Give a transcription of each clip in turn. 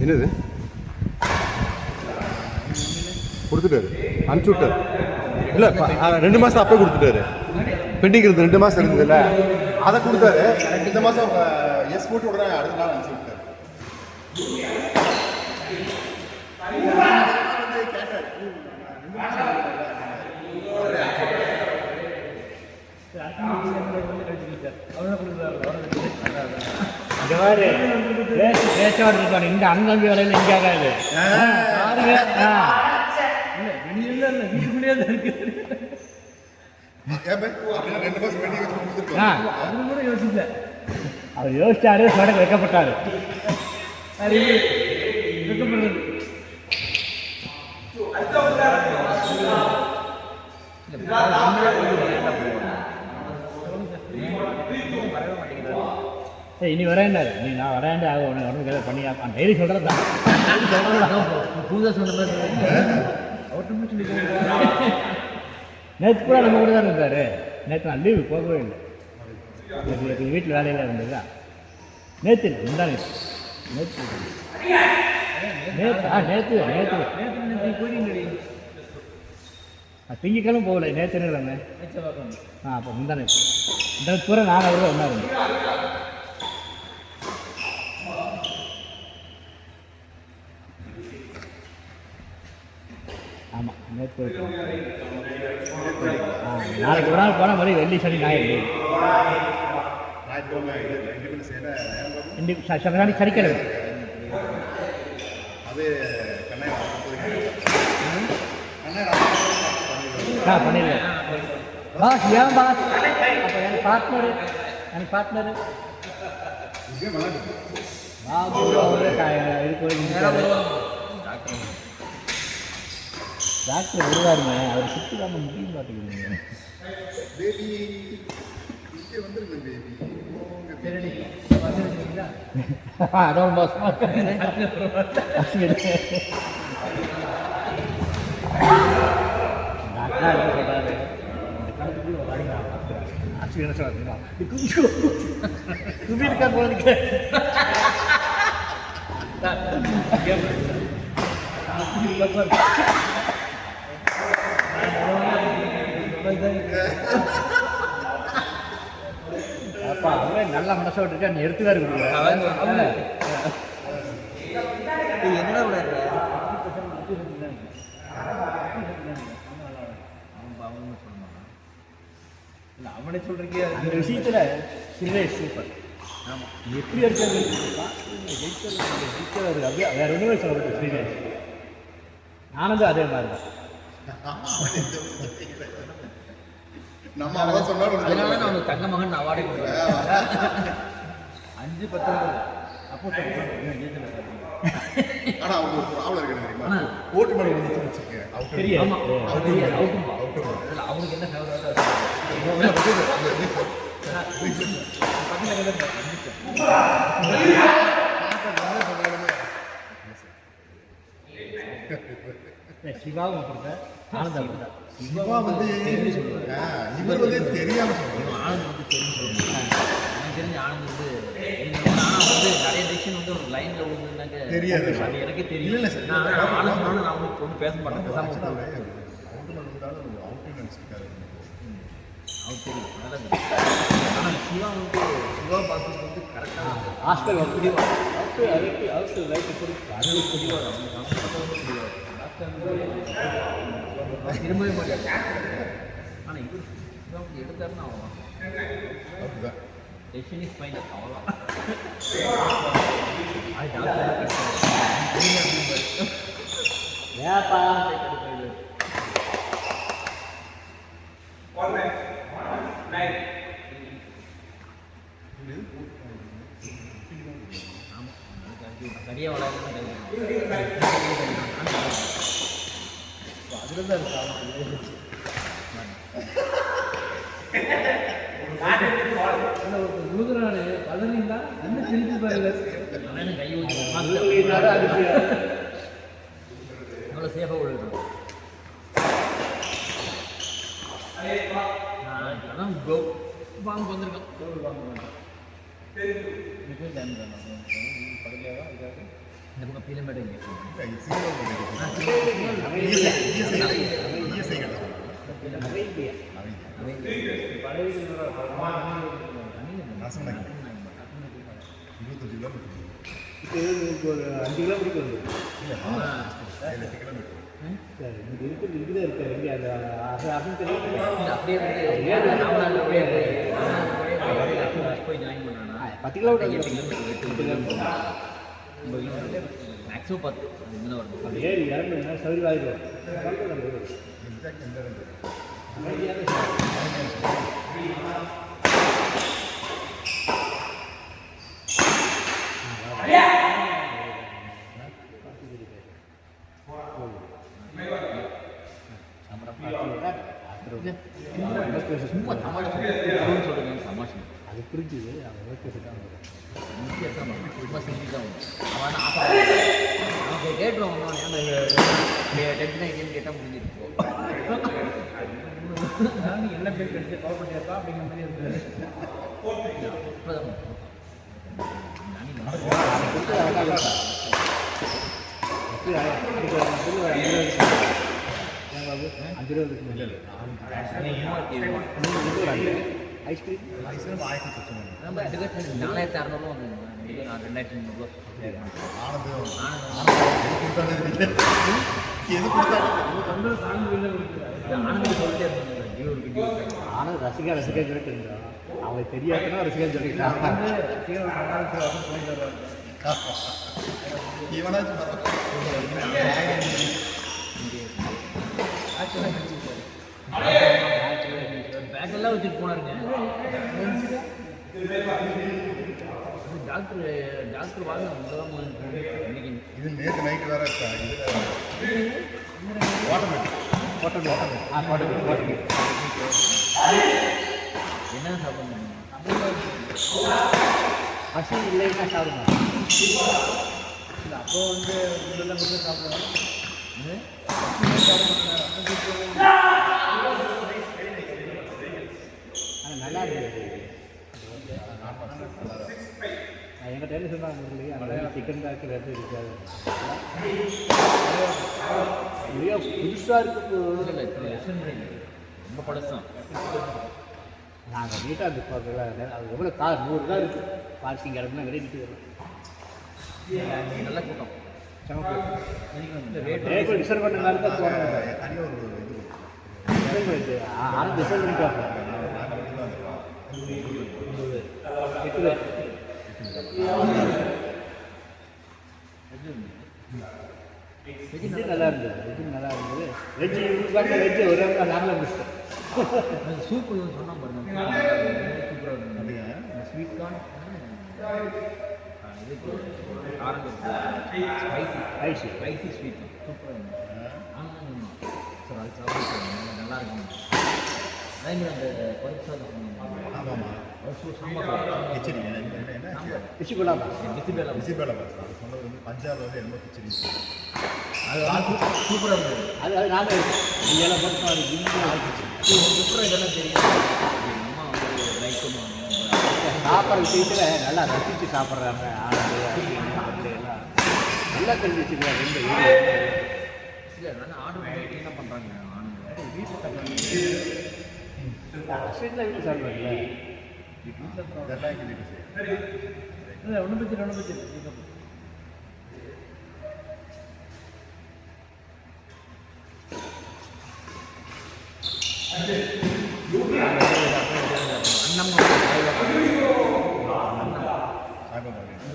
என்னது கொடுத்துட்டாரு, அனுப்பிச்சு விட்டாரு. இல்லை 2 மாதம் அப்போ கொடுத்துட்டாரு. பெண்டிங் இருந்தது 2 மாதம் இருந்ததுல்ல, அதை கொடுத்தாரு. இந்த மாதம் எஸ் போட்டு உடனே அடுத்த நாள் அனுப்பிச்சு விட்டாரு. இந்த அங்கம்பி வரையில் இங்கே ஆகாது. வீட்டுக்குள்ளேயே தான் இருக்குது. கூட யோசிச்ச அவர் யோசிச்சாரு, சடக்கு வைக்கப்பட்டாரு. வைக்கப்படுறது இனி வரேன்டாரு. நீ நான் வரேன்டா உடனே பண்ணி டெய்லி சொல்கிறது தான். புதுசாக சொன்ன மாதிரி நேற்று கூட நம்ம கூட தான் இருந்தார். நேற்று நான் லீவு போகவே இல்லை. வீட்டில் வேலையில் இருந்ததா நேற்று இந்த நேற்று நேற்று நேற்று திங்கக்கிழமை போகல, நேற்று கிழமை. அப்போ முந்தானே இந்த பூரா நான் அவரோட ஒன்றா இருந்தேன். ஆமாம் நேற்று போயிட்டு நாளைக்கு ஒரு நாள் போனால் மறுபடியும் வெள்ளி சனி ஞாயிறு சனிக்கிழமை பண்ணிடுவேன். பாஸ் ஏன் பாஸ்? அப்போ எனக்கு பார்ட்னரு பாபு அவரு டாக்டர் விடுவாருங்க. அவர் சுற்றி தான் முடியும் பார்த்துக்கிறீங்க. அதோட மோசமாக சொல்கிறாரு. என்ன சொல்றீங்களா குபீருக்கா போகிறதுக்கு அப்பா அவன் நல்லா மனசை விட்டுருக்கா. நீ எடுத்துக்காரு என்னடா கூட இல்லை அவனே சொல்கிறீங்க. அந்த விஷயத்தில் சில்லே சூப்பர். ஆமாம் எப்படி இருக்காது ஜெயிக்கிறது அப்படியே வேறு ஒன்றுமே சொல்கிறது. ஸ்ரீதேவி ஆனந்தும் அதே மாதிரி தான். அதனால நான் அவங்க தங்க மகன் அவார்டே கொடுக்குறேன். 5-19 அப்போ ஆனால் அவங்க ஒரு ப்ராப்ளம் இருக்குது தெரியுமா? ஓட்டு மேலே வந்து வச்சுருக்கேன் தெரியாது. அவனுக்கு என்ன சிவாவும் கொடுத்தேன். ஆனந்தம் கொடுத்தேன். சிவா வந்து இவர் வந்து தெரியாமல் சொல்லுவோம். ஆனந்த் வந்து தெரிஞ்சு எனக்கு தெரிஞ்ச ஆனந்த் வந்து ஆனால் வந்து நிறைய டிசிஷன் வந்து ஒரு லைனில் விழுந்துருந்தாங்க தெரியாது. அது எனக்கே தெரியல. இல்லை சார் நான் ஆனந்த் நான் அவனுக்கு ஒன்றும் பேச மாட்டேன். பேசாமல் அவர் தெரியும் நல்லது. ஆனால் சிவா வந்து சிவா பாஸ்கர் வந்து கரெக்டாக ஹாஸ்டல் அப்படி ஹாஸ்டல் லைட்டு கொடுத்து அது தெளிவாக திரும்பவே மாட்டார். ஆனால் இது சிவா வந்து எடுத்தாருன்னா அவ்வளோதான். டெசிஷன் இஸ் ஃபைனல் அவ்வளோதான். ஏப்பா சரியாக வளர்ந்து அதில் தான் உழுதுறாரு பழனிங்களா என்ன செஞ்சு பாருங்க கை வச்சு எவ்வளோ சேஃபாக விழுகிறோம். அதான் பாம்பு வந்திருக்கோம். இந்த பக்கம் பீலமேடு ஒரு 5 கிலோமீட்டர் வருது. இங்கே இருக்கு இங்கே அந்த அப்படியே போய் ஜாயின் பண்ணானா 10 கிலோமீட்டர் 8 கிலோமீட்டர் மேக்ஸிமம் 10 இதுல வரும். அப்படி ஏறி இறங்குனா சவுரி ஆகிடும். சும்மா தமாஷ் சொல்லுங்க தமாஷ் அது புரிஞ்சுது. அவன் வித்தியாசமாக ரொம்ப சிம்பிள் தான் வரும். அவன் கேட்டுருவான் வந்தோடனே அந்த டென்ஷனாக கேம் கேட்டால் முடிஞ்சிருப்போம். என்ன பேர் கிடைச்சி கால் பண்ணியாப்பா அப்படிங்கிற மாதிரி இருக்குது. இப்போதான் ஐஸ்கிரீம் நம்ம 4600 வந்து 2300 ஆனந்த் சொல்லிட்டே இருந்தாங்க. ஆனால் ரசிகா சொல்லிட்டு இருந்தான். அவங்களுக்கு தெரியாதுன்னா ரசிகா சொல்லிட்டான். பேக்கெல்லாம் வச்சுட்டு போனாருங்க. டாக்டர் வாங்க இன்னைக்கு இது நேற்று நைட்டு வேற என்ன சாப்பிடணும் பசி இல்லைன்னா சாப்பிடுங்க. அப்போ வந்து இதெல்லாம் வந்து சாப்பிடுவோம். ஆனால் நல்லா இருந்தது. எங்கள் டைம் சொன்னாங்க இல்லையா அந்த சிக்கன் டாக்டர் எதுவும் இருக்காது. நிறையா புதுசாக இருக்கு. ரொம்ப பழசம். நாங்கள் நீட்டாக இருப்போம். அது எவ்வளோ கார் 100 தான் இருக்குது. பார்க்கிங் இடம்னா வெளியே நிற்கிறது. நல்ல கூட்டம். ரேட்டு ரிசர்வ் பண்ண மாதிரி தான் போனோம். ஆனால் ரிசர்வ் பண்ணிட்டு 8 வெஜ்ஜு நல்லா இருந்தது. வெஜ்ஜு ஒரு நாளில் முடிச்சிட்டேன். சூப்பு சொன்னால் பாருங்க சூப்பராக இருந்தது. ஸ்வீட் கார்ன் இதுக்கு ஸ்பைசி ஸ்வீட் சூப்பராக இருந்தது. ஆமாம் சார் அது சாப்பிட்டு நல்லா இருக்கும். அதேமாதிரி அந்த பருப்பு சாதம் பிசிபேலா சொன்னது வந்து பஞ்சாப்ல வந்து எல்லாம் கிச்சடி அது சூப்பராக இருந்தது. அது நானும் இதெல்லாம் மட்டும் அது சூப்பராக இதெல்லாம் தெரியும். அம்மா வந்து லைக் பண்ணுவாங்க. சாப்பிட்ற விஷயத்தில் நல்லா ரசித்து சாப்பிட்றாங்க. ஆனது எல்லாம் நல்லா தெரிஞ்சு வச்சுக்கிறாங்க. இல்லை நல்லா ஆர்டர் பண்ணிட்டு என்ன பண்ணுறாங்க ஆனந்த் வீட்டில் வீட்டில் சாப்பிட்றாங்கல்ல. இல்லை ஒன்றும் பிரச்சனை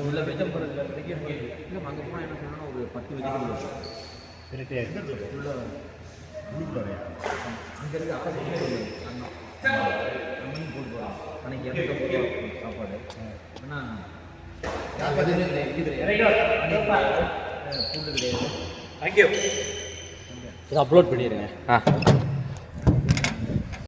உள்ள வெஜிடபிள் இல்லை அங்கே போனால் என்ன சொன்னால் ஒரு 10 வெஜிடபிள் உள்ள அங்கே இருந்து அப்பா அண்ணன் அண்ணன் போட்டு போகிறோம். அன்றைக்கி 250 ரூபா சாப்பாடு. ஆனால் இது கிடையாது. பூண்டு கிடையாது. தேங்க்யூ. இதை அப்லோட் பண்ணிடுங்க.